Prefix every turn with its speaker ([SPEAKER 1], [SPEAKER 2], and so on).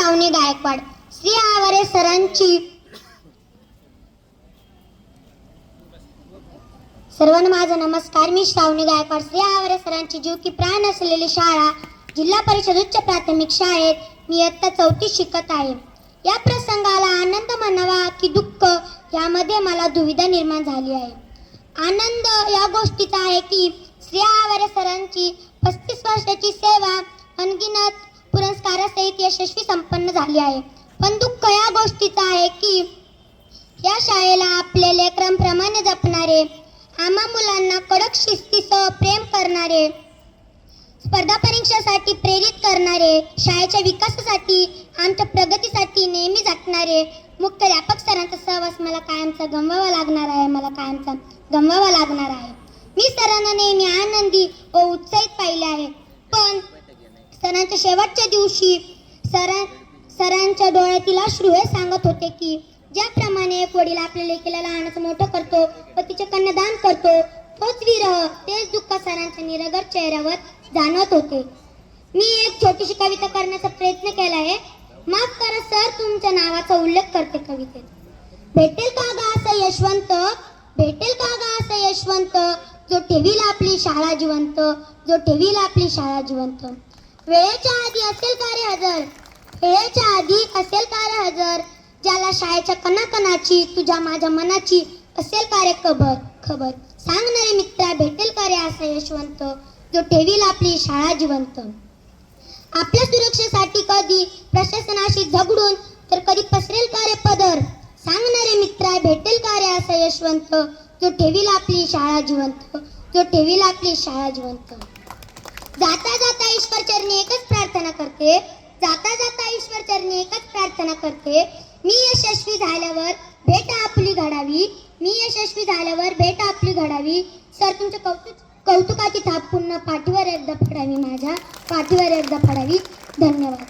[SPEAKER 1] श्रावणी गायकवाड. श्री आवारे सरांची सर्वांना माझा नमस्कार. मी श्रावणी गायकवाड. श्री आवारे सरांची जीव की प्राण असलेली शाळा जिल्हा परिषद उच्च प्राथमिक शाळेत मी इयत्ता 4थी शिकत आहे. या प्रसंगाला आनंद म्हणावा की दुःख यामध्ये मला दुविधा निर्माण झाली आहे. आनंद या गोष्टीचा आहे की श्री आवारे सरांची 35 वर्षाची सेवा अनगिनत पुरस्कारासहित यशस्वी संपन्न झाली आहे. पण दुःख या गोष्टीचा आहे की या शाळेला आपल्या लेकरांप्रमाणे जपणारे, आम्हा मुलांना कडक शिस्तीसह प्रेम करणारे, स्पर्धा परीक्षासाठी प्रेरित करणारे, शाळेच्या विकासासाठी, आमच्या प्रगतीसाठी नेहमी झटणारे मुख्याध्यापक सरांचा सहवास मला कायमचा गमवावा लागणार आहे. मी सरांना नेहमी आनंदी व उत्साहित पाहिले आहे. पण सरांच्या शेवटच्या दिवशी सरांच्या डोळ्यातील अश्रू हे सांगत होते की ज्याप्रमाणे एक वडील आपल्या लेकीला लहानाचं मोठं करतो व तिचे कन्यादान करतो, तोच विरह, तेच दुःख सरांच्या निरागस चेहऱ्यावर जाणवत होते. मी एक छोटीशी कविता करण्याचा प्रयत्न केला आहे. माफ करा सर, तुमच्या नावाचा उल्लेख करते कवितेत. भेटेल का गा असं यशवंत, भेटेल का गा असं यशवंत, जो ठेवील आपली शाळा जिवंत, जो ठेवील आपली शाळा जिवंत. वेळेच्या आधी असेल का रे हजर, वेळेच्या आधी असेल का रे हजर, ज्याला शाळेच्या कणाकणाची तुझ्या माझ्या मनाची असेल का रे खबर. सांगणारे मित्रा, भेटेल का रे असं यशवंत, जो ठेवील आपली शाळा जिवंत. आपल्या सुरक्षेसाठी कधी प्रशासनाशी झगडून तर कधी पसरेल का रे पदर. सांगणारे मित्रा, भेटेल का रे असं यशवंत, जो ठेवील आपली शाळा जिवंत, जो ठेवील आपली शाळा जिवंत. जाता जाता ईश्वर चरणी एकच प्रार्थना करते, जाता जाता ईश्वर चरणी एकच प्रार्थना करते. मी यशस्वी झाल्यावर भेट आपली घडावी, मी यशस्वी झाल्यावर भेट आपली घडावी. सर, तुमच्या कौतुकाची थाप पुन्हा पाठीवर एकदा पडावी, माझ्या पाठीवर एकदा पडावी. धन्यवाद.